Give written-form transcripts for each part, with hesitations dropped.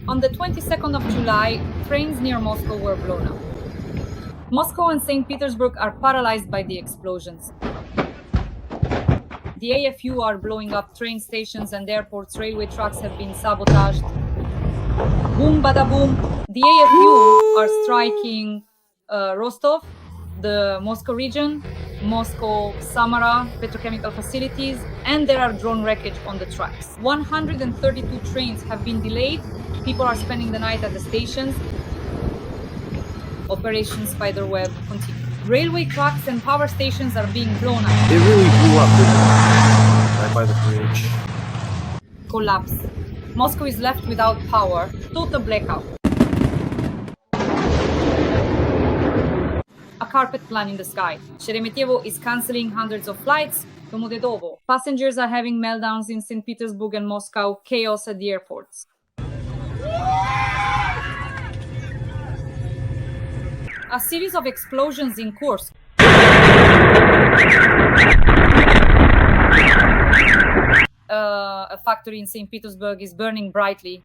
On the 22nd of July, trains near Moscow were blown up. Moscow and St. Petersburg are paralyzed by the explosions. The AFU are blowing up train stations and airports. Railway tracks have been sabotaged. Boom, bada boom. The AFU are striking Rostov, the Moscow region, Moscow, Samara, petrochemical facilities, and there are drone wreckage on the tracks. 132 trains have been delayed. People are spending the night at the stations. Operation Spiderweb continues. Railway tracks and power stations are being blown up. It really blew up, didn't it? Right by the bridge. Collapse. Moscow is left without power. Total blackout. A carpet plan in the sky. Sheremetyevo is cancelling hundreds of flights. Domodedovo. Passengers are having meltdowns in St. Petersburg and Moscow. Chaos at the airports. A series of explosions in Kursk. A factory in St. Petersburg is burning brightly.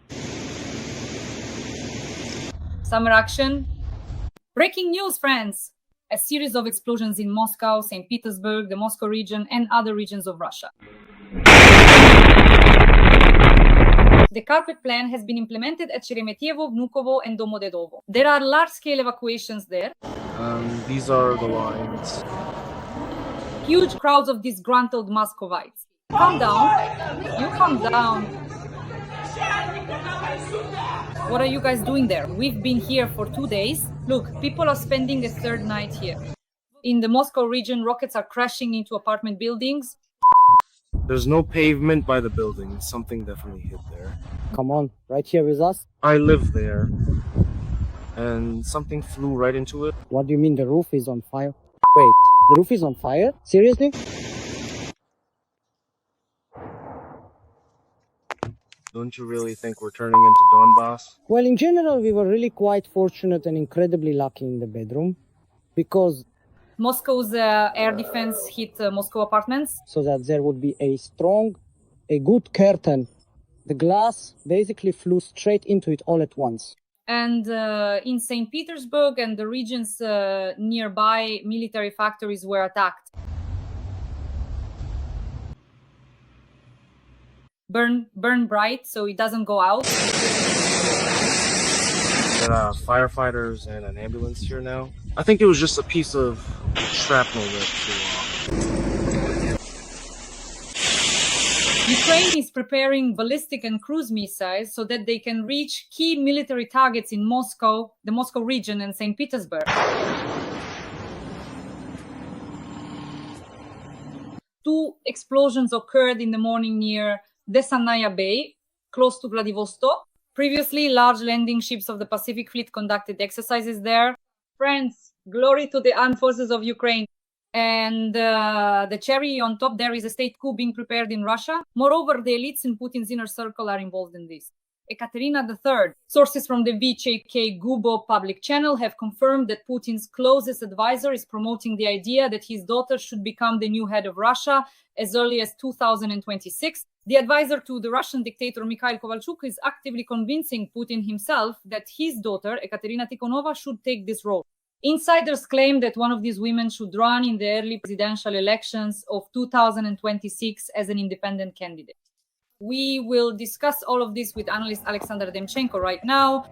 Summer action. Breaking news, friends! A series of explosions in Moscow, St. Petersburg, the Moscow region, and other regions of Russia. The carpet plan has been implemented at Sheremetyevo, Vnukovo, and Domodedovo. There are large-scale evacuations there. These are the lines. Huge crowds of disgruntled Muscovites. Calm down. You calm down. What are you guys doing there? We've been here for 2 days. Look, people are spending a third night here. In the Moscow region, rockets are crashing into apartment buildings. There's no pavement by the building. Something definitely hit there. Come on, right here with us. I live there. And something flew right into it. What do you mean the roof is on fire? Wait, the roof is on fire? Seriously? Don't you really think we're turning into Donbass? Well, in general, we were really quite fortunate and incredibly lucky in the bedroom. Because Moscow's air defense hit Moscow apartments. so that there would be a good curtain. The glass basically flew straight into it all at once. And in St. Petersburg and the regions nearby, military factories were attacked. Burn bright so it doesn't go out. There are firefighters and an ambulance here now. I think it was just a piece of shrapnel that flew off. Ukraine is preparing ballistic and cruise missiles so that they can reach key military targets in Moscow, the Moscow region, and St. Petersburg. 2 explosions occurred in the morning near Desannaya Bay, close to Vladivostok. Previously, large landing ships of the Pacific Fleet conducted exercises there. Friends, glory to the armed forces of Ukraine. And the cherry on top there is a state coup being prepared in Russia. Moreover, the elites in Putin's inner circle are involved in this. Ekaterina III. Sources from the VCK Gubo public channel have confirmed that Putin's closest advisor is promoting the idea that his daughter should become the new head of Russia as early as 2026. The advisor to the Russian dictator Mikhail Kovalchuk is actively convincing Putin himself that his daughter, Ekaterina Tikhonova, should take this role. Insiders claim that one of these women should run in the early presidential elections of 2026 as an independent candidate. We will discuss all of this with analyst Alexander Demchenko right now.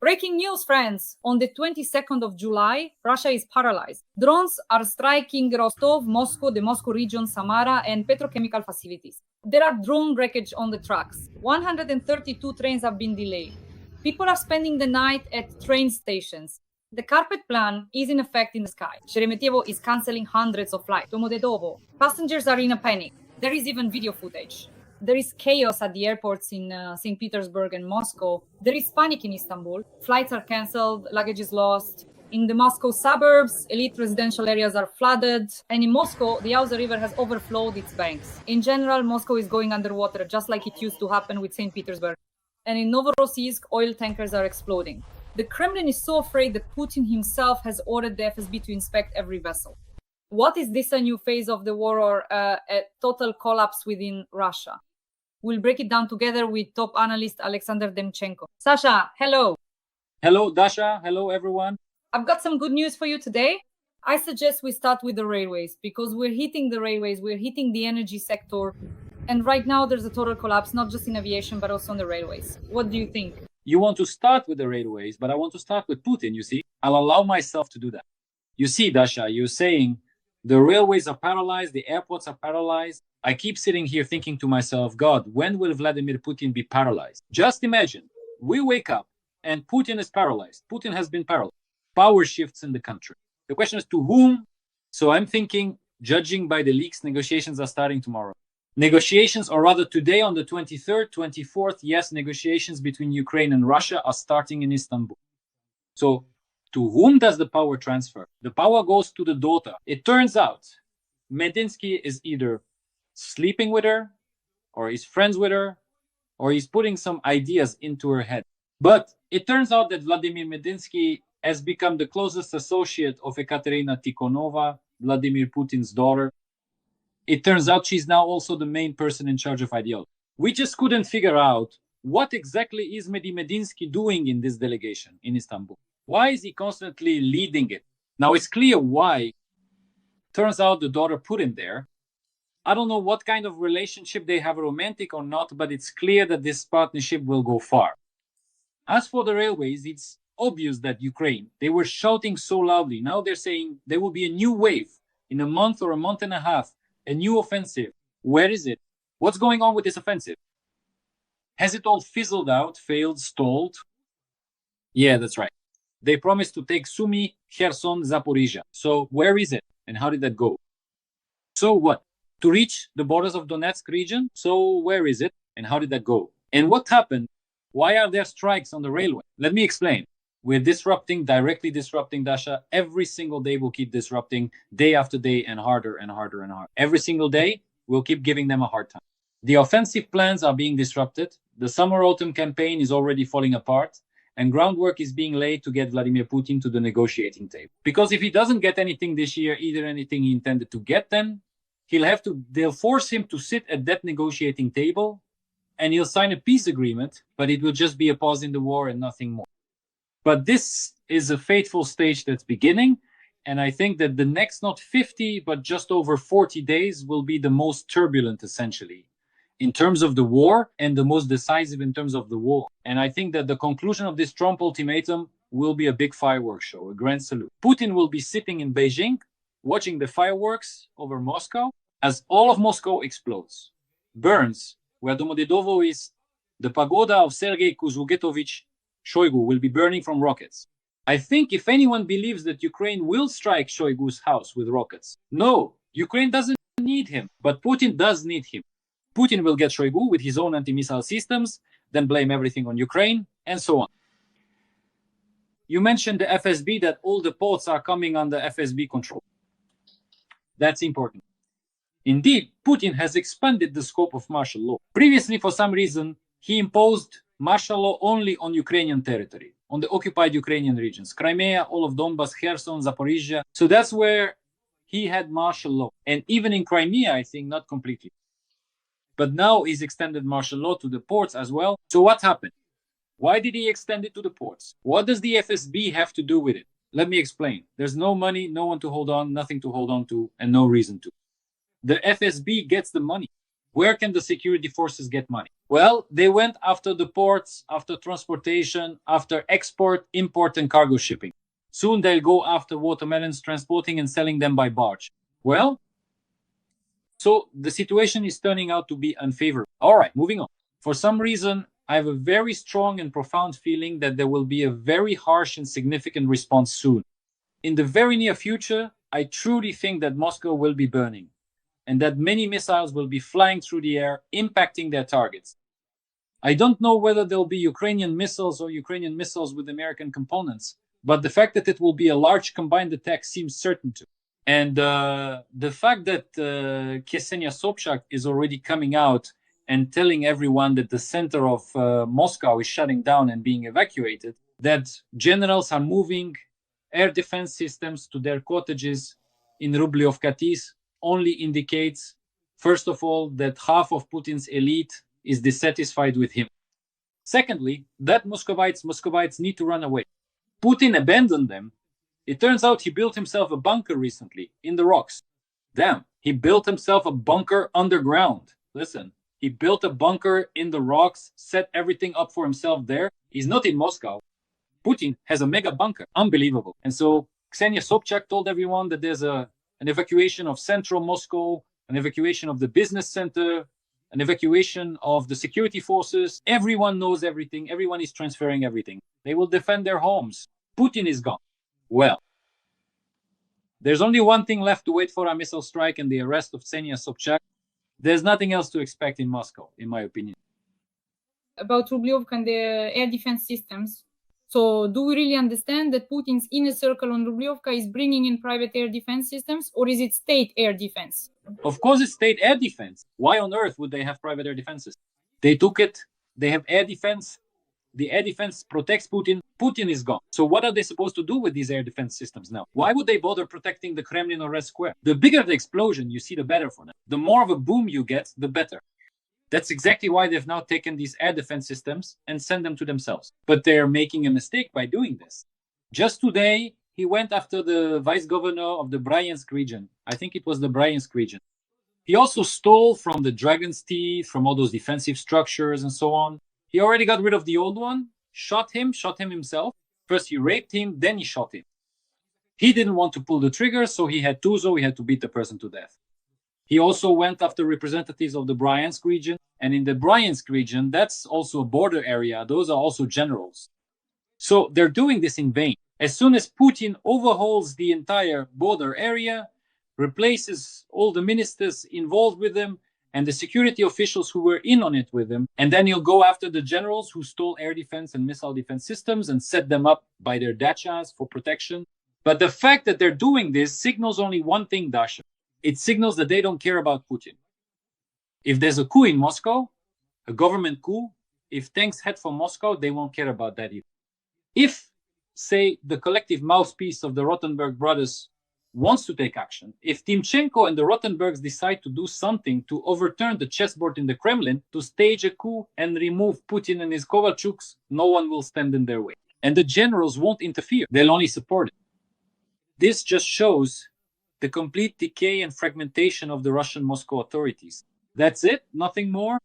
Breaking news, friends! On the 22nd of July, Russia is paralyzed. Drones are striking Rostov, Moscow, the Moscow region, Samara, and petrochemical facilities. There are drone wreckage on the tracks. 132 trains have been delayed. People are spending the night at train stations. The carpet plan is in effect in the sky. Sheremetyevo is cancelling hundreds of flights. Domodedovo. Passengers are in a panic. There is even video footage. There is chaos at the airports in St. Petersburg and Moscow. There is panic in Istanbul. Flights are cancelled, luggage is lost. In the Moscow suburbs, elite residential areas are flooded. And in Moscow, the Yauza River has overflowed its banks. In general, Moscow is going underwater, just like it used to happen with St. Petersburg. And in Novorossiysk, oil tankers are exploding. The Kremlin is so afraid that Putin himself has ordered the FSB to inspect every vessel. What is this, a new phase of the war or a total collapse within Russia? We'll break it down together with top analyst Alexander Demchenko. Sasha, hello. Hello, Dasha. Hello, everyone. I've got some good news for you today. I suggest we start with the railways because we're hitting the railways, we're hitting the energy sector. And right now there's a total collapse, not just in aviation, but also on the railways. What do you think? You want to start with the railways, but I want to start with Putin, you see. I'll allow myself to do that. You see, Dasha, you're saying the railways are paralyzed, the airports are paralyzed. I keep sitting here thinking to myself, God, when will Vladimir Putin be paralyzed? Just imagine, we wake up and Putin is paralyzed. Putin has been paralyzed. Power shifts in the country. The question is to whom? So I'm thinking, judging by the leaks, negotiations are starting tomorrow. Negotiations, or rather today on the 23rd, 24th, yes, negotiations between Ukraine and Russia are starting in Istanbul. So to whom does the power transfer? The power goes to the daughter. It turns out Medinsky is either sleeping with her, or he's friends with her, or he's putting some ideas into her head. But it turns out that Vladimir Medinsky has become the closest associate of Ekaterina Tikhonova, Vladimir Putin's daughter. It turns out she's now also the main person in charge of ideology. We just couldn't figure out what exactly is Medinsky doing in this delegation in Istanbul. Why is he constantly leading it? Now it's clear why. Turns out the daughter put him there. I don't know what kind of relationship they have, romantic or not, but it's clear that this partnership will go far. As for the railways, it's obvious that Ukraine, they were shouting so loudly. Now they're saying there will be a new wave in a month or a month and a half. A new offensive. Where is it? What's going on with this offensive? Has it all fizzled out, failed, stalled? Yeah, that's right. They promised to take Sumy, Kherson, Zaporizhia. So where is it? And how did that go? So what? To reach the borders of Donetsk region? So where is it? And how did that go? And what happened? Why are there strikes on the railway? Let me explain. We're directly disrupting, Dasha. Every single day we'll keep disrupting, day after day, and harder and harder and harder. Every single day, we'll keep giving them a hard time. The offensive plans are being disrupted. The summer-autumn campaign is already falling apart, and groundwork is being laid to get Vladimir Putin to the negotiating table. Because if he doesn't get anything this year, either anything he intended to get, then they'll force him to sit at that negotiating table, and he'll sign a peace agreement, but it will just be a pause in the war and nothing more. But this is a fateful stage that's beginning. And I think that the next, not 50, but just over 40 days will be the most turbulent, essentially, in terms of the war, and the most decisive in terms of the war. And I think that the conclusion of this Trump ultimatum will be a big fireworks show, a grand salute. Putin will be sitting in Beijing, watching the fireworks over Moscow as all of Moscow explodes, burns. Where Domodedovo is, the pagoda of Sergei Kuzvugetovich Shoigu will be burning from rockets. I think if anyone believes that Ukraine will strike Shoigu's house with rockets, no, Ukraine doesn't need him, but Putin does need him. Putin will get Shoigu with his own anti-missile systems, then blame everything on Ukraine, and so on. You mentioned the FSB, that all the ports are coming under FSB control. That's important. Indeed, Putin has expanded the scope of martial law. Previously, for some reason, he imposed martial law only on Ukrainian territory, on the occupied Ukrainian regions, Crimea, all of Donbas, Kherson, Zaporizhia. So that's where he had martial law. And even in Crimea, I think, not completely. But now he's extended martial law to the ports as well. So what happened? Why did he extend it to the ports? What does the FSB have to do with it? Let me explain. There's no money, no one to hold on, nothing to hold on to, and no reason to. The FSB gets the money. Where can the security forces get money? Well, they went after the ports, after transportation, after export, import, and cargo shipping. Soon they'll go after watermelons, transporting and selling them by barge. Well, so the situation is turning out to be unfavorable. All right, moving on. For some reason, I have a very strong and profound feeling that there will be a very harsh and significant response soon. In the very near future, I truly think that Moscow will be burning, and that many missiles will be flying through the air, impacting their targets. I don't know whether there'll be Ukrainian missiles or Ukrainian missiles with American components, but the fact that it will be a large combined attack seems certain to. And the fact that Ksenia Sobchak is already coming out and telling everyone that the center of Moscow is shutting down and being evacuated, that generals are moving air defense systems to their cottages in Rubliov Katiz, only indicates, first of all, that half of Putin's elite is dissatisfied with him. Secondly, that Muscovites need to run away. Putin abandoned them. It turns out he built himself a bunker recently in the rocks. Damn, he built himself a bunker underground. Listen, he built a bunker in the rocks, set everything up for himself there. He's not in Moscow. Putin has a mega bunker. Unbelievable. And so Ksenia Sobchak told everyone that there's an evacuation of central Moscow, an evacuation of the business center, an evacuation of the security forces. Everyone knows everything. Everyone is transferring everything. They will defend their homes. Putin is gone. Well, there's only one thing left to wait for: a missile strike and the arrest of Ksenia Sobchak. There's nothing else to expect in Moscow, in my opinion. About Rubliovka and the air defense systems. So do we really understand that Putin's inner circle on Rubliovka is bringing in private air defense systems, or is it state air defense? Of course it's state air defense. Why on earth would they have private air defenses? They took it. They have air defense. The air defense protects Putin. Putin is gone. So what are they supposed to do with these air defense systems now? Why would they bother protecting the Kremlin or Red Square? The bigger the explosion, you see, the better for them. The more of a boom you get, the better. That's exactly why they've now taken these air defense systems and sent them to themselves. But they're making a mistake by doing this. Just today, he went after the vice governor of the Bryansk region. I think it was the Bryansk region. He also stole from the Dragon's Teeth, from all those defensive structures and so on. He already got rid of the old one, shot him himself. First he raped him, then he shot him. He didn't want to pull the trigger, so he had to beat the person to death. He also went after representatives of the Bryansk region. And in the Bryansk region, that's also a border area. Those are also generals. So they're doing this in vain. As soon as Putin overhauls the entire border area, replaces all the ministers involved with them, and the security officials who were in on it with him, and then he'll go after the generals who stole air defense and missile defense systems and set them up by their dachas for protection. But the fact that they're doing this signals only one thing, Dasha. It signals that they don't care about Putin. If there's a coup in Moscow, a government coup, if tanks head for Moscow, they won't care about that either. If, say, the collective mouthpiece of the Rothenberg brothers wants to take action, if Timchenko and the Rothenbergs decide to do something to overturn the chessboard in the Kremlin, to stage a coup and remove Putin and his Kovalchuks, no one will stand in their way. And the generals won't interfere. They'll only support it. This just shows the complete decay and fragmentation of the Russian Moscow authorities. That's it? Nothing more?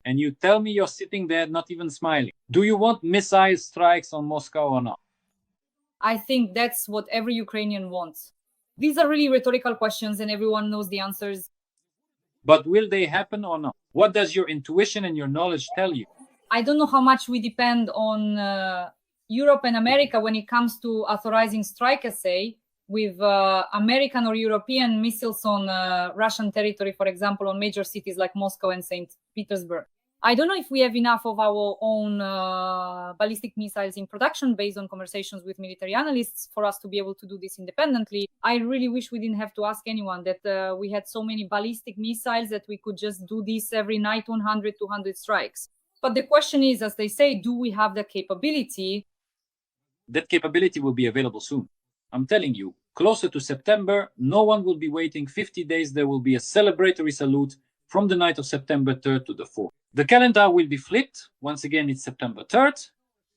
And you tell me you're sitting there not even smiling. Do you want missile strikes on Moscow or not? I think that's what every Ukrainian wants. These are really rhetorical questions and everyone knows the answers. But will they happen or not? What does your intuition and your knowledge tell you? I don't know how much we depend on Europe and America when it comes to authorizing strike essay with American or European missiles on Russian territory, for example, on major cities like Moscow and St. Petersburg. I don't know if we have enough of our own ballistic missiles in production based on conversations with military analysts for us to be able to do this independently. I really wish we didn't have to ask anyone, that we had so many ballistic missiles that we could just do this every night, 100, 200 strikes. But the question is, as they say, do we have the capability? That capability will be available soon. I'm telling you, closer to September, no one will be waiting 50 days. There will be a celebratory salute from the night of September 3rd to the 4th. The calendar will be flipped. Once again, it's September 3rd,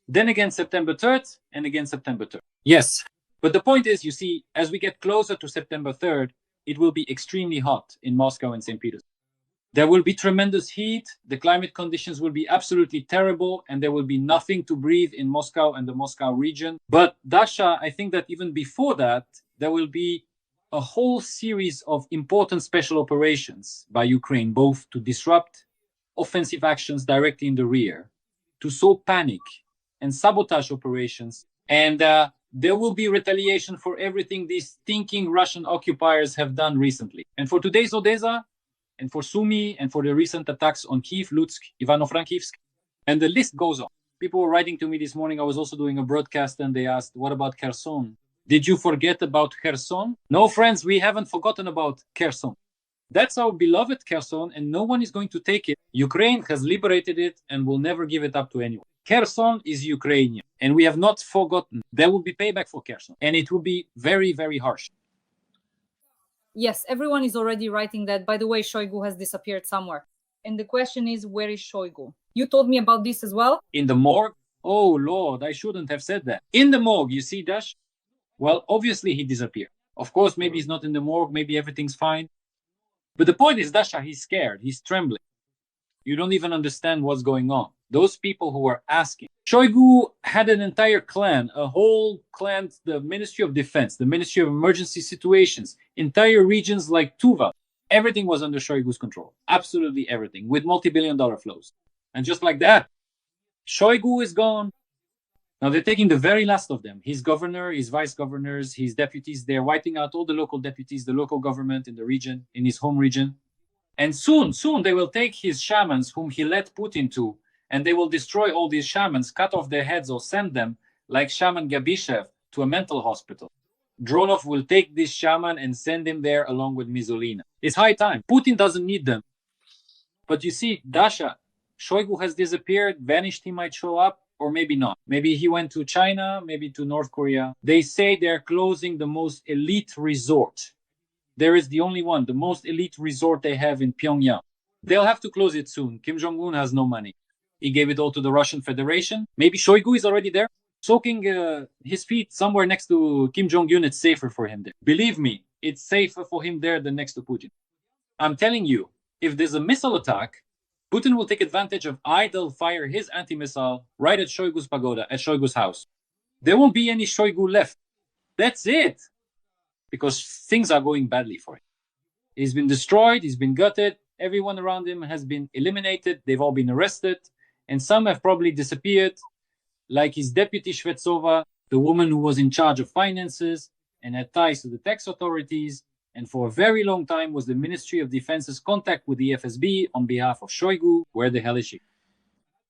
then again September 3rd, and again September 3rd. Yes, but the point is, you see, as we get closer to September 3rd, it will be extremely hot in Moscow and St. Petersburg. There will be tremendous heat, the climate conditions will be absolutely terrible, and there will be nothing to breathe in Moscow and the Moscow region. But Dasha, I think that even before that, there will be a whole series of important special operations by Ukraine, both to disrupt offensive actions directly in the rear, to sow panic and sabotage operations. And there will be retaliation for everything these stinking Russian occupiers have done recently. And for today's Odessa, and for Sumy, and for the recent attacks on Kyiv, Lutsk, Ivano-Frankivsk, and the list goes on. People were writing to me this morning. I was also doing a broadcast, and they asked, what about Kherson? Did you forget about Kherson? No, friends, we haven't forgotten about Kherson. That's our beloved Kherson, and no one is going to take it. Ukraine has liberated it and will never give it up to anyone. Kherson is Ukrainian, and we have not forgotten. There will be payback for Kherson, and it will be very, very harsh. Yes, everyone is already writing that. By the way, Shoigu has disappeared somewhere. And the question is, where is Shoigu? You told me about this as well. In the morgue? Oh, Lord, I shouldn't have said that. In the morgue, you see, Dash? Well, obviously he disappeared. Of course, maybe he's not in the morgue, maybe everything's fine. But the point is, Dasha, he's scared, he's trembling. You don't even understand what's going on. Those people who were asking. Shoigu had an entire clan, a whole clan, the Ministry of Defense, the Ministry of Emergency Situations, entire regions like Tuva. Everything was under Shoigu's control. Absolutely everything, with multi-billion-dollar flows. And just like that, Shoigu is gone. Now they're taking the very last of them. His governor, his vice governors, his deputies. They're wiping out all the local deputies, the local government in the region, in his home region. And soon they will take his shamans, whom he led Putin to, and they will destroy all these shamans, cut off their heads or send them, like Shaman Gabishev, to a mental hospital. Dronov will take this shaman and send him there along with Mizulina. It's high time. Putin doesn't need them. But you see, Dasha, Shoigu has disappeared, vanished, he might show up, or maybe not. Maybe he went to China, maybe to North Korea. They say they're closing the most elite resort. There is the only one, the most elite resort they have in Pyongyang. They'll have to close it soon. Kim Jong-un has no money. He gave it all to the Russian Federation. Maybe Shoigu is already there, soaking his feet somewhere next to Kim Jong-un. It's safer for him there. Believe me, it's safer for him there than next to Putin. I'm telling you, if there's a missile attack, Putin will take advantage of idle fire his anti-missile right at Shoigu's pagoda, at Shoigu's house. There won't be any Shoigu left. That's it. Because things are going badly for him. He's been destroyed, he's been gutted, everyone around him has been eliminated, they've all been arrested, and some have probably disappeared, like his deputy Shvetsova, the woman who was in charge of finances and had ties to the tax authorities, and for a very long time was the Ministry of Defense's contact with the FSB on behalf of Shoigu. Where the hell is she?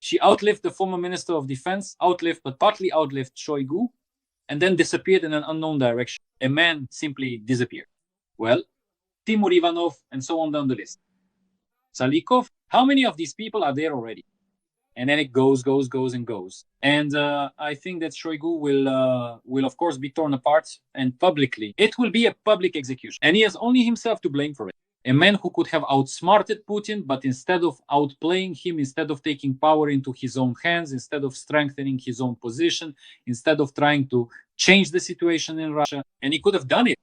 She outlived the former Minister of Defense, but partly outlived Shoigu, and then disappeared in an unknown direction. A man simply disappeared. Well, Timur Ivanov, and so on down the list. Salikov, how many of these people are there already? And then it goes and goes. And I think that Shoigu will of course be torn apart, and publicly. It will be a public execution. And he has only himself to blame for it. A man who could have outsmarted Putin, but instead of outplaying him, instead of taking power into his own hands, instead of strengthening his own position, instead of trying to change the situation in Russia, and he could have done it.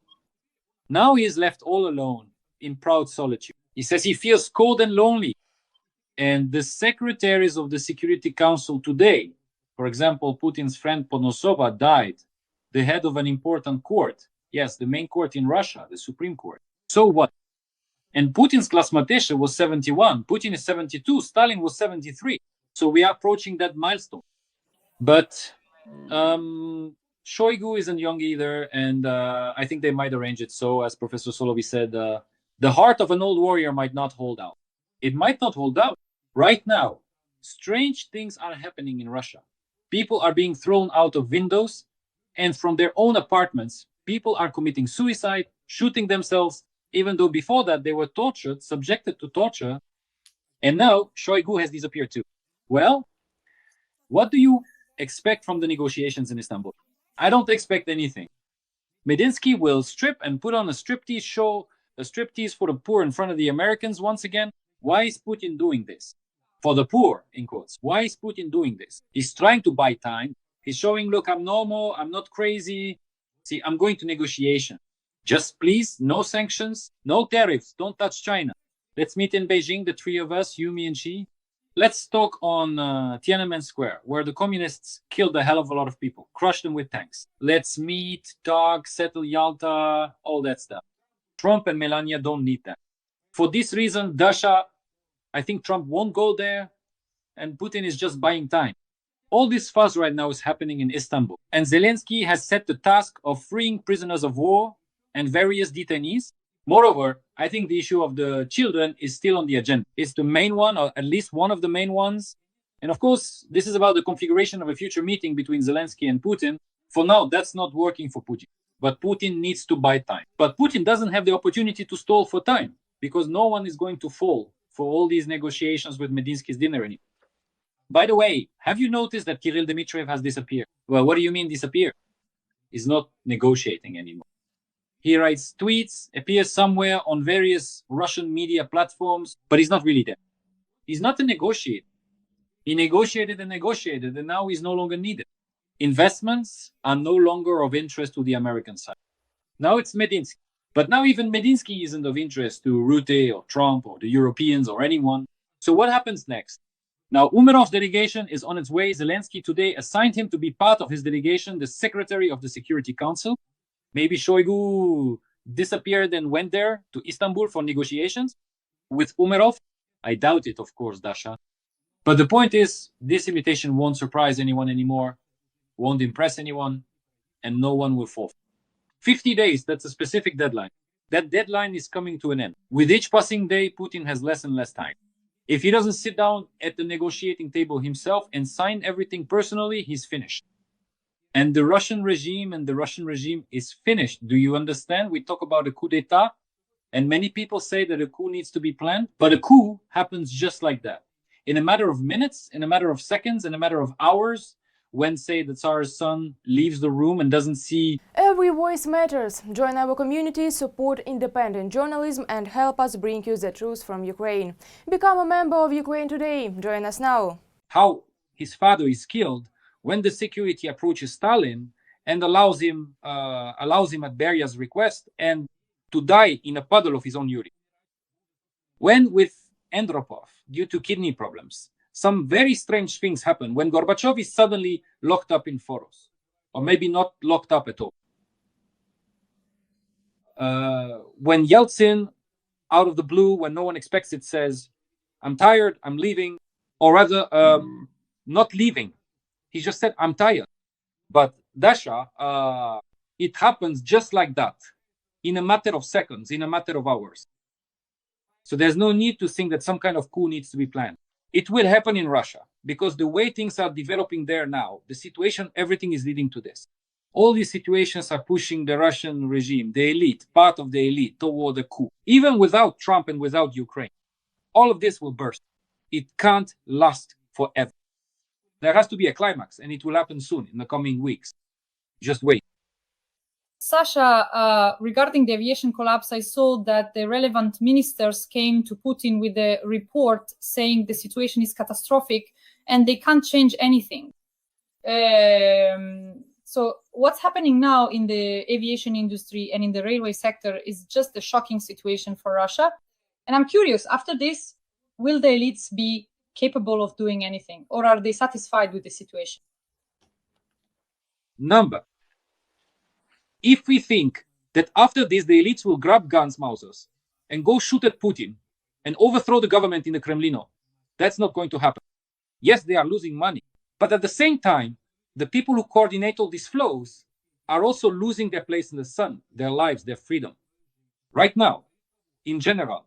Now he is left all alone in proud solitude. He says he feels cold and lonely. And the secretaries of the Security Council today, for example, Putin's friend Ponosova died, the head of an important court. Yes, the main court in Russia, the Supreme Court. So what? And Putin's Klasmatesha was 71. Putin is 72. Stalin was 73. So we are approaching that milestone. But Shoigu isn't young either, and I think they might arrange it so, as Professor Solovi said, the heart of an old warrior might not hold out. It might not hold out. Right now, strange things are happening in Russia. People are being thrown out of windows, and from their own apartments, people are committing suicide, shooting themselves, even though before that they were tortured, subjected to torture, and now Shoigu has disappeared too. Well, what do you expect from the negotiations in Istanbul? I don't expect anything. Medinsky will strip and put on a striptease show, a striptease for the poor in front of the Americans once again. Why is Putin doing this? For the poor, in quotes. Why is Putin doing this? He's trying to buy time. He's showing, look, I'm normal, I'm not crazy. See, I'm going to negotiation. Just please, no sanctions, no tariffs, don't touch China. Let's meet in Beijing, the three of us, you, me, and Xi. Let's talk on Tiananmen Square, where the communists killed a hell of a lot of people, crushed them with tanks. Let's meet, talk, settle Yalta, all that stuff. Trump and Melania don't need that. For this reason, Dasha, I think Trump won't go there, and Putin is just buying time. All this fuss right now is happening in Istanbul, and Zelensky has set the task of freeing prisoners of war and various detainees. Moreover, I think the issue of the children is still on the agenda. It's the main one, or at least one of the main ones. And of course, this is about the configuration of a future meeting between Zelensky and Putin. For now, that's not working for Putin. But Putin needs to buy time. But Putin doesn't have the opportunity to stall for time, because no one is going to fall for all these negotiations with Medinsky's dinner anymore. By the way, have you noticed that Kirill Dmitriev has disappeared? Well, what do you mean disappeared? He's not negotiating anymore. He writes tweets, appears somewhere on various Russian media platforms, but he's not really there. He's not a negotiator. He negotiated and negotiated, and now he's no longer needed. Investments are no longer of interest to the American side. Now it's Medinsky. But now even Medinsky isn't of interest to Rutte or Trump or the Europeans or anyone. So what happens next? Now, Umerov's delegation is on its way. Zelensky today assigned him to be part of his delegation, the Secretary of the Security Council. Maybe Shoigu disappeared and went there to Istanbul for negotiations with Umerov. I doubt it, of course, Dasha. But the point is, this invitation won't surprise anyone anymore, won't impress anyone, and no one will fall. 50 days, that's a specific deadline. That deadline is coming to an end. With each passing day, Putin has less and less time. If he doesn't sit down at the negotiating table himself and sign everything personally, he's finished. And the Russian regime is finished. Do you understand? We talk about a coup d'etat, and many people say that a coup needs to be planned, but a coup happens just like that. In a matter of minutes, in a matter of seconds, in a matter of hours, when, say, the Tsar's son leaves the room and doesn't see... Every voice matters. Join our community, support independent journalism and help us bring you the truth from Ukraine. Become a member of Ukraine Today. Join us now. How his father is killed when the security approaches Stalin and allows him at Berya's request and to die in a puddle of his own urine. When with Andropov, due to kidney problems, some very strange things happen when Gorbachev is suddenly locked up in Foros, or maybe not locked up at all. When Yeltsin, out of the blue, when no one expects it, says, "I'm tired, I'm leaving," or rather, not leaving. He just said, "I'm tired." But Dasha, it happens just like that, in a matter of seconds, in a matter of hours. So there's no need to think that some kind of coup needs to be planned. It will happen in Russia, because the way things are developing there now, the situation, everything is leading to this. All these situations are pushing the Russian regime, the elite, part of the elite, toward a coup. Even without Trump and without Ukraine, all of this will burst. It can't last forever. There has to be a climax, and it will happen soon, in the coming weeks. Just wait. Sasha, regarding the aviation collapse, I saw that the relevant ministers came to Putin with a report saying the situation is catastrophic and they can't change anything. So what's happening now in the aviation industry and in the railway sector is just a shocking situation for Russia. And I'm curious, after this, will the elites be capable of doing anything, or are they satisfied with the situation? If we think that after this the elites will grab guns, Mausers, and go shoot at Putin and overthrow the government in the Kremlin, that's not going to happen. Yes, they are losing money, but at the same time, the people who coordinate all these flows are also losing their place in the sun, their lives, their freedom. Right now, in general,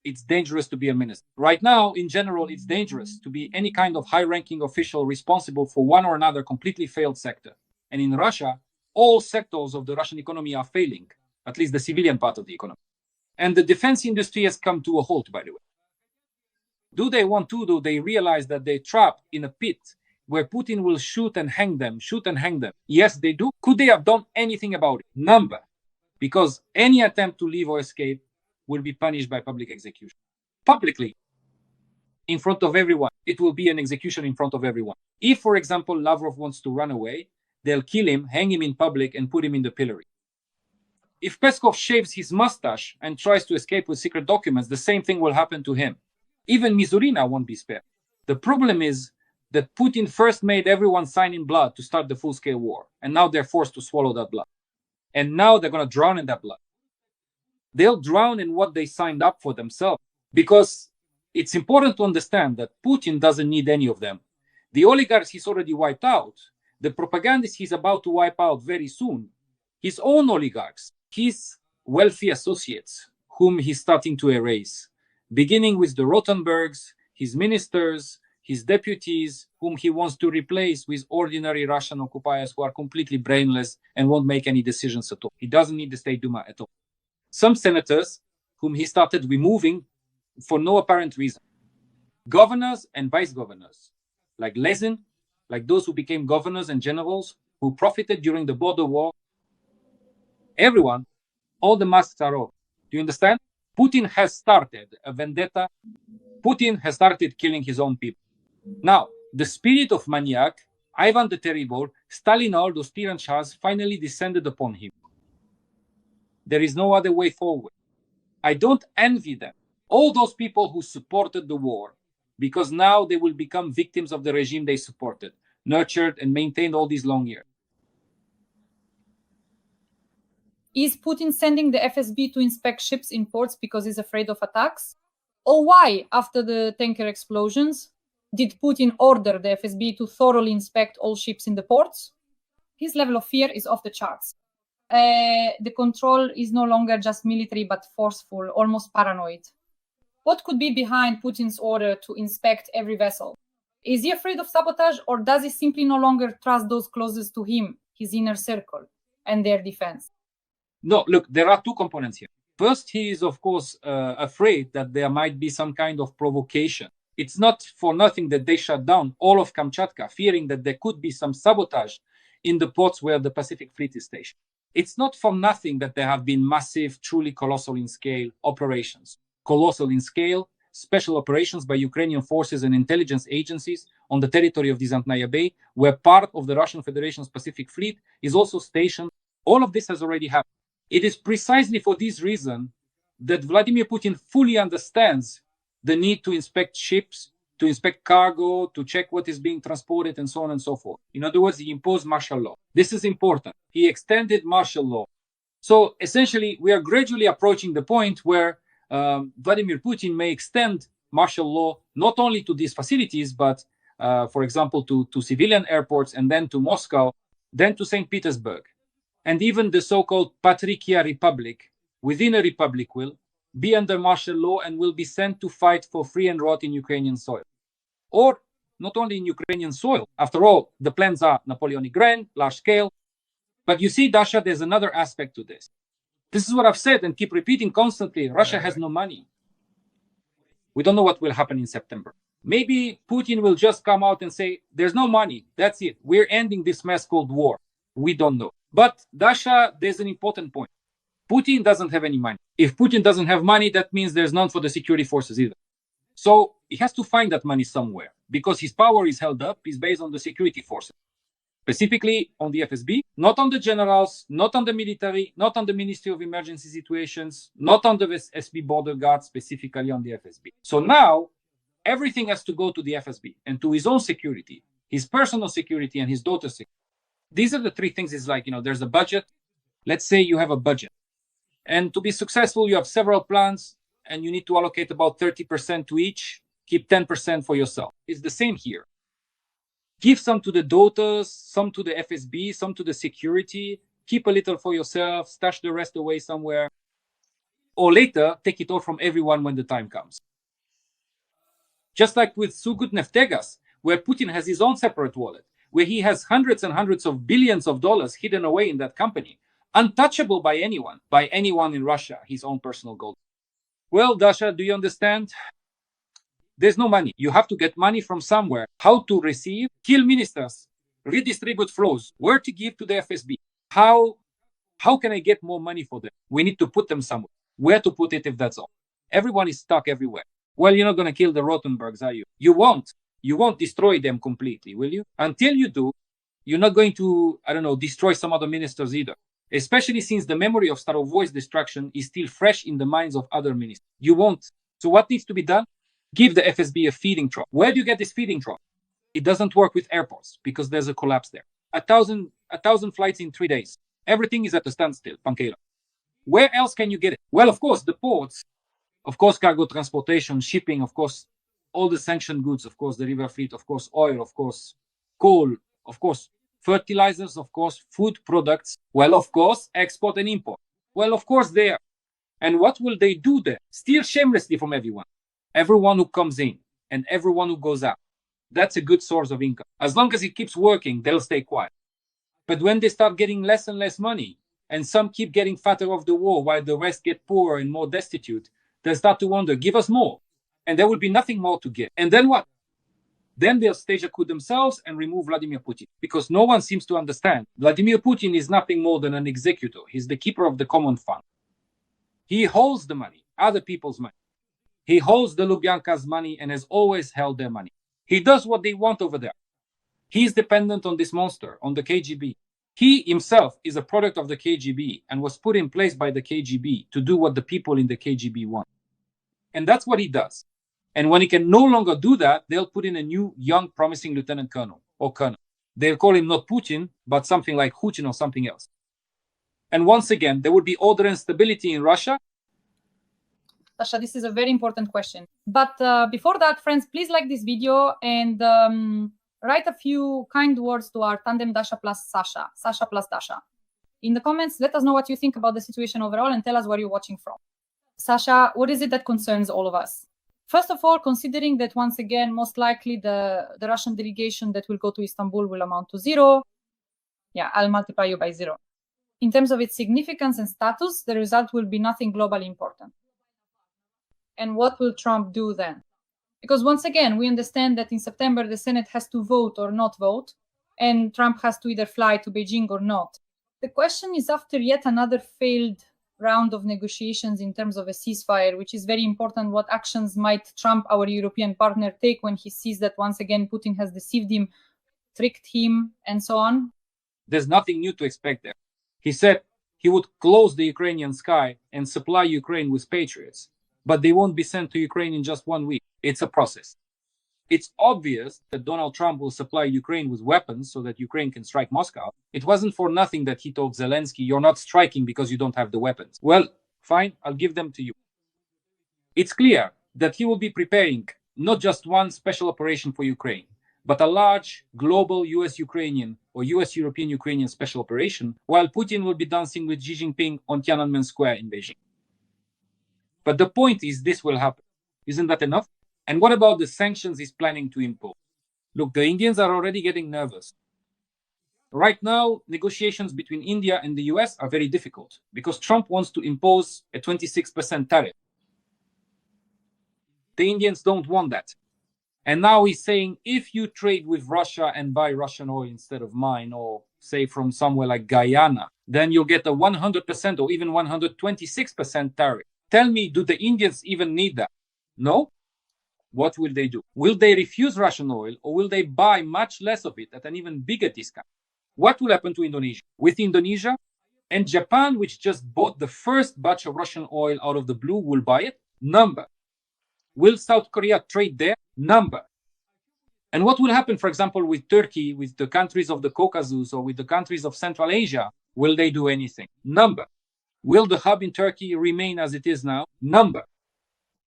it's dangerous to be a minister. Right now, in general, it's dangerous to be any kind of high-ranking official responsible for one or another completely failed sector. And in Russia, all sectors of the Russian economy are failing, at least the civilian part of the economy. And the defense industry has come to a halt, by the way. Do they want to? Do they realize that they're trapped in a pit where Putin will shoot and hang them? Yes, they do. Could they have done anything about it? Number. Because any attempt to leave or escape will be punished by public execution. Publicly, in front of everyone. It will be an execution in front of everyone. If, for example, Lavrov wants to run away, they'll kill him, hang him in public, and put him in the pillory. If Peskov shaves his mustache and tries to escape with secret documents, the same thing will happen to him. Even Mizurina won't be spared. The problem is that Putin first made everyone sign in blood to start the full-scale war, and now they're forced to swallow that blood. And now they're going to drown in that blood. They'll drown in what they signed up for themselves, because it's important to understand that Putin doesn't need any of them. The oligarchs he's already wiped out, the propagandists he's about to wipe out very soon, his own oligarchs, his wealthy associates, whom he's starting to erase, beginning with the Rotenbergs, his ministers, his deputies, whom he wants to replace with ordinary Russian occupiers who are completely brainless and won't make any decisions at all. He doesn't need the State Duma at all. Some senators, whom he started removing for no apparent reason. Governors and vice governors, like Lezin, like those who became governors and generals who profited during the border war. Everyone, all the masks are off. Do you understand? Putin has started a vendetta. Putin has started killing his own people. Now, the spirit of maniac, Ivan the Terrible, Stalin, all those tyrant shahs finally descended upon him. There is no other way forward. I don't envy them. All those people who supported the war, because now they will become victims of the regime they supported, nurtured and maintained all these long years. Is Putin sending the FSB to inspect ships in ports because he's afraid of attacks? Or why, after the tanker explosions, did Putin order the FSB to thoroughly inspect all ships in the ports? His level of fear is off the charts. The control is no longer just military but forceful, almost paranoid. What could be behind Putin's order to inspect every vessel? Is he afraid of sabotage, or does he simply no longer trust those closest to him, his inner circle, and their defense? No, look, there are two components here. First, he is, of course, afraid that there might be some kind of provocation. It's not for nothing that they shut down all of Kamchatka, fearing that there could be some sabotage in the ports where the Pacific Fleet is stationed. It's not for nothing that there have been massive, truly colossal in scale operations. Colossal in scale, special operations by Ukrainian forces and intelligence agencies on the territory of Dizantnaya Bay, where part of the Russian Federation's Pacific Fleet is also stationed. All of this has already happened. It is precisely for this reason that Vladimir Putin fully understands the need to inspect ships, to inspect cargo, to check what is being transported, and so on and so forth. In other words, he imposed martial law. This is important. He extended martial law. So essentially, we are gradually approaching the point where Vladimir Putin may extend martial law not only to these facilities, but, for example, to civilian airports, and then to Moscow, then to St. Petersburg. And even the so-called Patrikia Republic, within a republic, will be under martial law and will be sent to fight for free and rot in Ukrainian soil. Or not only in Ukrainian soil. After all, the plans are Napoleonic grand, large scale. But you see, Dasha, there's another aspect to this. This is what I've said and keep repeating constantly. Russia has no money. We don't know what will happen in September. Maybe Putin will just come out and say, there's no money. That's it. We're ending this mess called war. We don't know. But Dasha, there's an important point. Putin doesn't have any money. If Putin doesn't have money, that means there's none for the security forces either. So he has to find that money somewhere, because his power is held up, is based on the security forces, specifically on the FSB, not on the generals, not on the military, not on the Ministry of Emergency Situations, not on the SB border guard, specifically on the FSB. So now everything has to go to the FSB and to his own security, his personal security and his daughter's security. These are the three things. Is like, there's a budget. Let's say you have a budget. And to be successful, you have several plans and you need to allocate about 30% to each. Keep 10% for yourself. It's the same here. Give some to the daughters, some to the FSB, some to the security. Keep a little for yourself. Stash the rest away somewhere. Or later, take it all from everyone when the time comes. Just like with Sugut Neftegas, where Putin has his own separate wallet, where he has hundreds and hundreds of billions of dollars hidden away in that company, untouchable by anyone in Russia, his own personal gold. Well, Dasha, do you understand? There's no money. You have to get money from somewhere. How to receive? Kill ministers. Redistribute flows. Where to give to the FSB? How can I get more money for them? We need to put them somewhere. Where to put it if that's all? Everyone is stuck everywhere. Well, you're not going to kill the Rotenbergs, are you? You won't. You won't destroy them completely, will you? Until you do, you're not going to, destroy some other ministers either. Especially since the memory of Starovoy's destruction is still fresh in the minds of other ministers. You won't. So what needs to be done? Give the FSB a feeding trough. Where do you get this feeding trough? It doesn't work with airports because there's a collapse there. 1,000 flights in 3 days. Everything is at a standstill, Pankeila. Where else can you get it? Well, of course, the ports, of course, cargo transportation, shipping, of course, all the sanctioned goods, of course, the river fleet, of course, oil, of course, coal, of course, fertilizers, of course, food products. Well, of course, export and import. Well, of course, there. And what will they do there? Steal shamelessly from everyone. Everyone who comes in and everyone who goes out. That's a good source of income. As long as it keeps working, they'll stay quiet. But when they start getting less and less money, and some keep getting fatter of the war while the rest get poorer and more destitute, they'll start to wonder, give us more. And there will be nothing more to give. And then what? Then they'll stage a coup themselves and remove Vladimir Putin. Because no one seems to understand. Vladimir Putin is nothing more than an executor. He's the keeper of the common fund. He holds the money. other people's money. He holds the Lubyanka's money and has always held their money. He does what they want over there. He's dependent on this monster, on the KGB. He himself is a product of the KGB and was put in place by the KGB to do what the people in the KGB want. And that's what he does. And when he can no longer do that, they'll put in a new, young, promising lieutenant colonel or colonel. They'll call him not Putin, but something like Putin or something else. And once again, there would be order and stability in Russia. Dasha, this is a very important question. But before that, friends, please like this video and write a few kind words to our tandem Dasha plus Sasha, Sasha plus Dasha. In the comments, let us know what you think about the situation overall and tell us where you're watching from. Sasha, what is it that concerns all of us? First of all, considering that once again, most likely the Russian delegation that will go to Istanbul will amount to 0. Yeah, I'll multiply you by 0. In terms of its significance and status, the result will be nothing globally important. And what will Trump do then? Because once again, we understand that in September, the Senate has to vote or not vote, and Trump has to either fly to Beijing or not. The question is, after yet another failed round of negotiations in terms of a ceasefire, which is very important, what actions might Trump, our European partner, take when he sees that once again Putin has deceived him, tricked him, and so on? There's nothing new to expect there. He said he would close the Ukrainian sky and supply Ukraine with Patriots, but they won't be sent to Ukraine in just 1 week. It's a process. It's obvious that Donald Trump will supply Ukraine with weapons so that Ukraine can strike Moscow. It wasn't for nothing that he told Zelensky, you're not striking because you don't have the weapons. Well, fine, I'll give them to you. It's clear that he will be preparing not just one special operation for Ukraine, but a large global US-Ukrainian or US-European Ukrainian special operation, while Putin will be dancing with Xi Jinping on Tiananmen Square in Beijing. But the point is, this will happen. Isn't that enough? And what about the sanctions he's planning to impose? Look, the Indians are already getting nervous. Right now, negotiations between India and the US are very difficult because Trump wants to impose a 26% tariff. The Indians don't want that. And now he's saying, if you trade with Russia and buy Russian oil instead of mine, or say from somewhere like Guyana, then you'll get a 100% or even 126% tariff. Tell me, do the Indians even need that? No? What will they do? Will they refuse Russian oil, or will they buy much less of it at an even bigger discount? What will happen to Indonesia? With Indonesia and Japan, which just bought the first batch of Russian oil out of the blue, will buy it? Number. Will South Korea trade there? Number. And what will happen, for example, with Turkey, with the countries of the Caucasus, or with the countries of Central Asia? Will they do anything? Number. Will the hub in Turkey remain as it is now? Number.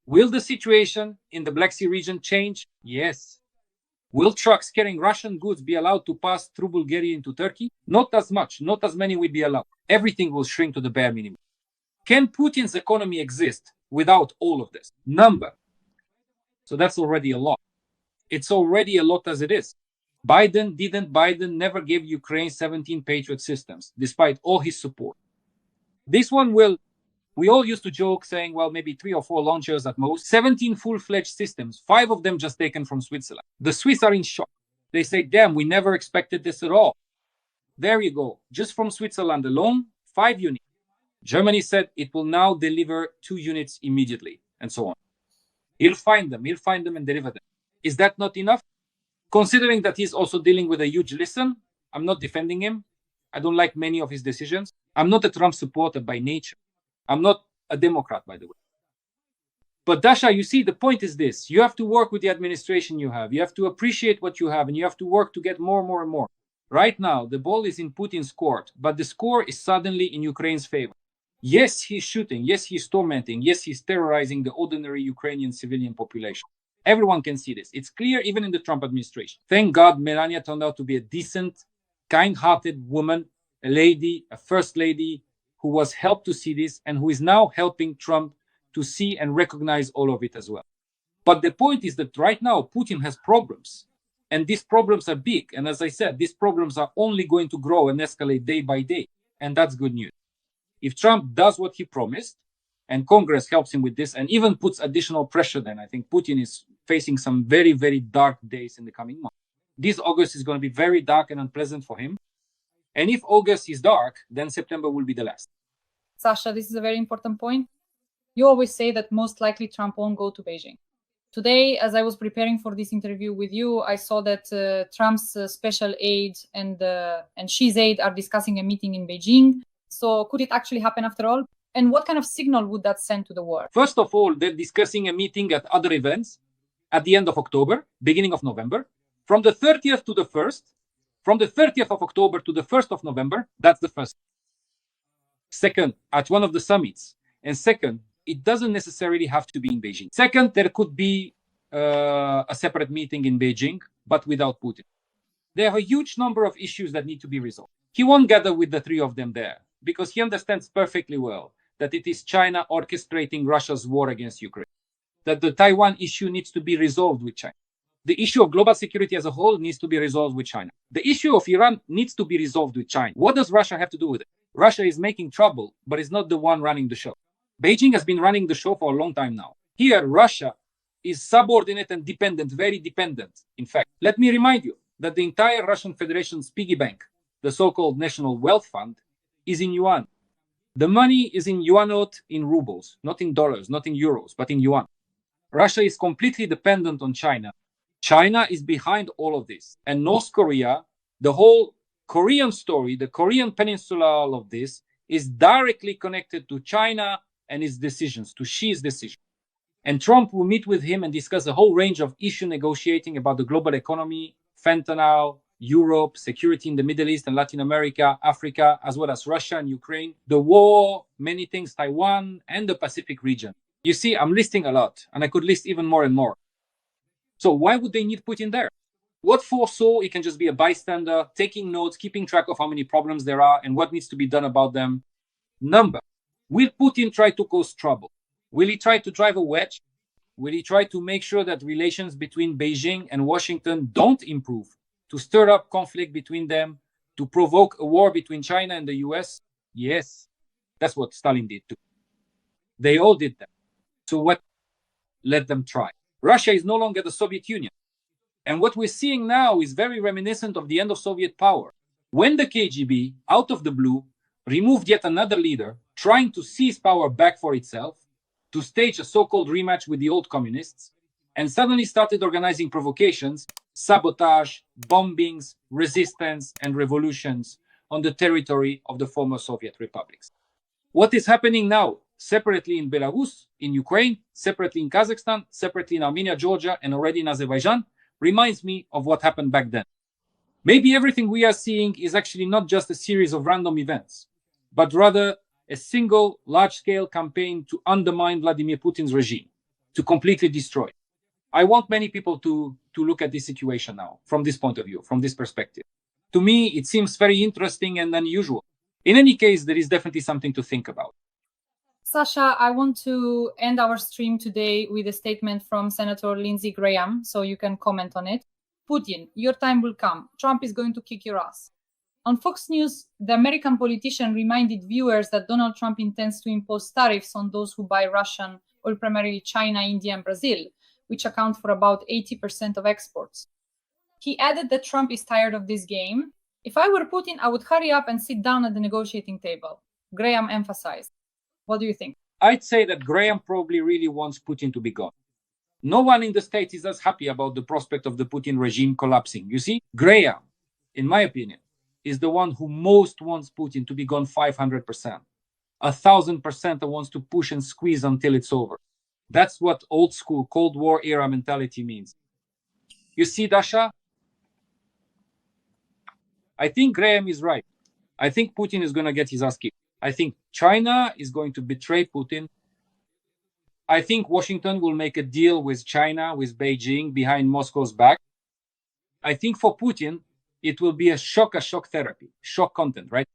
Will the situation in the Black Sea region change? Yes. Will trucks carrying Russian goods be allowed to pass through Bulgaria into Turkey? Not as much, not as many will be allowed. Everything will shrink to the bare minimum. Can Putin's economy exist without all of this? Number. So that's already a lot. It's already a lot as it is. Biden never gave Ukraine 17 Patriot systems, despite all his support. This one will. We all used to joke saying, well, maybe 3 or 4 launchers at most. 17 full-fledged systems, 5 of them just taken from Switzerland. The Swiss are in shock. They say, damn, we never expected this at all. There you go. Just from Switzerland alone, 5 units. Germany said it will now deliver 2 units immediately, and so on. He'll find them and deliver them. Is that not enough? Considering that he's also dealing with a huge listen, I'm not defending him. I don't like many of his decisions. I'm not a Trump supporter by nature. I'm not a Democrat, by the way. But Dasha, you see, the point is this. You have to work with the administration you have. You have to appreciate what you have, and you have to work to get more and more and more. Right now, the ball is in Putin's court, but the score is suddenly in Ukraine's favor. Yes, he's shooting. Yes, he's tormenting. Yes, he's terrorizing the ordinary Ukrainian civilian population. Everyone can see this. It's clear even in the Trump administration. Thank God Melania turned out to be a decent, kind-hearted woman, a lady, a first lady, who was helped to see this and who is now helping Trump to see and recognize all of it as well. But the point is that right now Putin has problems, and these problems are big. And as I said, these problems are only going to grow and escalate day by day. And that's good news. If Trump does what he promised, and Congress helps him with this and even puts additional pressure, then I think Putin is facing some very, very dark days in the coming months. This August is going to be very dark and unpleasant for him. And if August is dark, then September will be the last. Sasha, this is a very important point. You always say that most likely Trump won't go to Beijing. Today, as I was preparing for this interview with you, I saw that Trump's special aide and Xi's aide are discussing a meeting in Beijing. So could it actually happen after all? And what kind of signal would that send to the world? First of all, they're discussing a meeting at other events at the end of October, beginning of November. From the 30th to the 1st, from the 30th of October to the 1st of November, that's the first. Second, at one of the summits. And second, it doesn't necessarily have to be in Beijing. Second, there could be a separate meeting in Beijing, but without Putin. There are a huge number of issues that need to be resolved. He won't gather with the three of them there because he understands perfectly well that it is China orchestrating Russia's war against Ukraine, that the Taiwan issue needs to be resolved with China. The issue of global security as a whole needs to be resolved with China. The issue of Iran needs to be resolved with China. What does Russia have to do with it? Russia is making trouble, but is not the one running the show. Beijing has been running the show for a long time now. Here, Russia is subordinate and dependent, very dependent. In fact, let me remind you that the entire Russian Federation's piggy bank, the so-called National Wealth Fund, is in yuan. The money is in yuan, not in rubles, not in dollars, not in euros, but in yuan. Russia is completely dependent on China. China is behind all of this. And North Korea, the whole Korean story, the Korean peninsula, all of this, is directly connected to China and its decisions, to Xi's decision. And Trump will meet with him and discuss a whole range of issues negotiating about the global economy, fentanyl, Europe, security in the Middle East and Latin America, Africa, as well as Russia and Ukraine, the war, many things, Taiwan, and the Pacific region. You see, I'm listing a lot, and I could list even more and more. So why would they need Putin there? What for? So he can just be a bystander, taking notes, keeping track of how many problems there are and what needs to be done about them. Number. Will Putin try to cause trouble? Will he try to drive a wedge? Will he try to make sure that relations between Beijing and Washington don't improve, to stir up conflict between them, to provoke a war between China and the US? Yes, that's what Stalin did too. They all did that. So what? Let them try. Russia is no longer the Soviet Union. And what we're seeing now is very reminiscent of the end of Soviet power. When the KGB, out of the blue, removed yet another leader, trying to seize power back for itself, to stage a so-called rematch with the old communists, and suddenly started organizing provocations, sabotage, bombings, resistance, and revolutions on the territory of the former Soviet republics. What is happening now, separately in Belarus, in Ukraine, separately in Kazakhstan, separately in Armenia, Georgia, and already in Azerbaijan, reminds me of what happened back then. Maybe everything we are seeing is actually not just a series of random events, but rather a single large-scale campaign to undermine Vladimir Putin's regime, to completely destroy it. I want many people to look at this situation now, from this point of view, from this perspective. To me, it seems very interesting and unusual. In any case, there is definitely something to think about. Sasha, I want to end our stream today with a statement from Senator Lindsey Graham, so you can comment on it. Putin, your time will come. Trump is going to kick your ass. On Fox News, the American politician reminded viewers that Donald Trump intends to impose tariffs on those who buy Russian oil, primarily China, India, and Brazil, which account for about 80% of exports. He added that Trump is tired of this game. If I were Putin, I would hurry up and sit down at the negotiating table, Graham emphasized. What do you think? I'd say that Graham probably really wants Putin to be gone. No one in the States is as happy about the prospect of the Putin regime collapsing. You see, Graham, in my opinion, is the one who most wants Putin to be gone 500%. 1,000% wants to push and squeeze until it's over. That's what old school Cold War era mentality means. You see, Dasha, I think Graham is right. I think Putin is going to get his ass kicked. I think China is going to betray Putin. I think Washington will make a deal with China, with Beijing, behind Moscow's back. I think for Putin, it will be a shock therapy, shock content, right?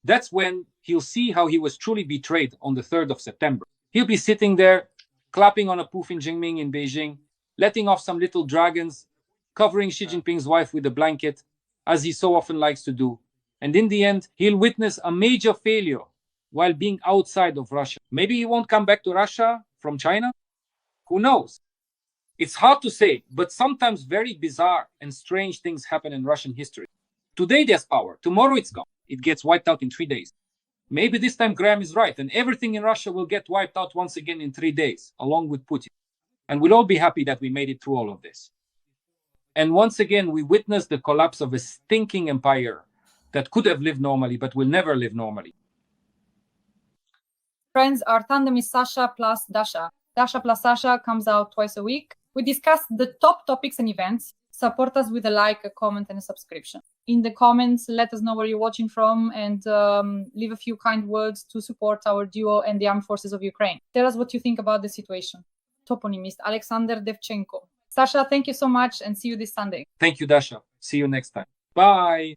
That's when he'll see how he was truly betrayed on the 3rd of September. He'll be sitting there, clapping on a poof in Jinping in Beijing, letting off some little dragons, covering Xi Jinping's wife with a blanket, as he so often likes to do. And in the end, he'll witness a major failure while being outside of Russia. Maybe he won't come back to Russia from China. Who knows? It's hard to say, but sometimes very bizarre and strange things happen in Russian history. Today there's power, tomorrow it's gone. It gets wiped out in 3 days. Maybe this time Graham is right, and everything in Russia will get wiped out once again in 3 days, along with Putin. And we'll all be happy that we made it through all of this. And once again, we witnessed the collapse of a stinking empire that could have lived normally, but will never live normally. Friends, our tandem is Sasha plus Dasha. Dasha plus Sasha comes out twice a week. We discuss the top topics and events. Support us with a like, a comment, and a subscription. In the comments, let us know where you're watching from and leave a few kind words to support our duo and the armed forces of Ukraine. Tell us what you think about the situation. Toponymist Alexander Devchenko. Sasha, thank you so much and see you this Sunday. Thank you, Dasha. See you next time. Bye.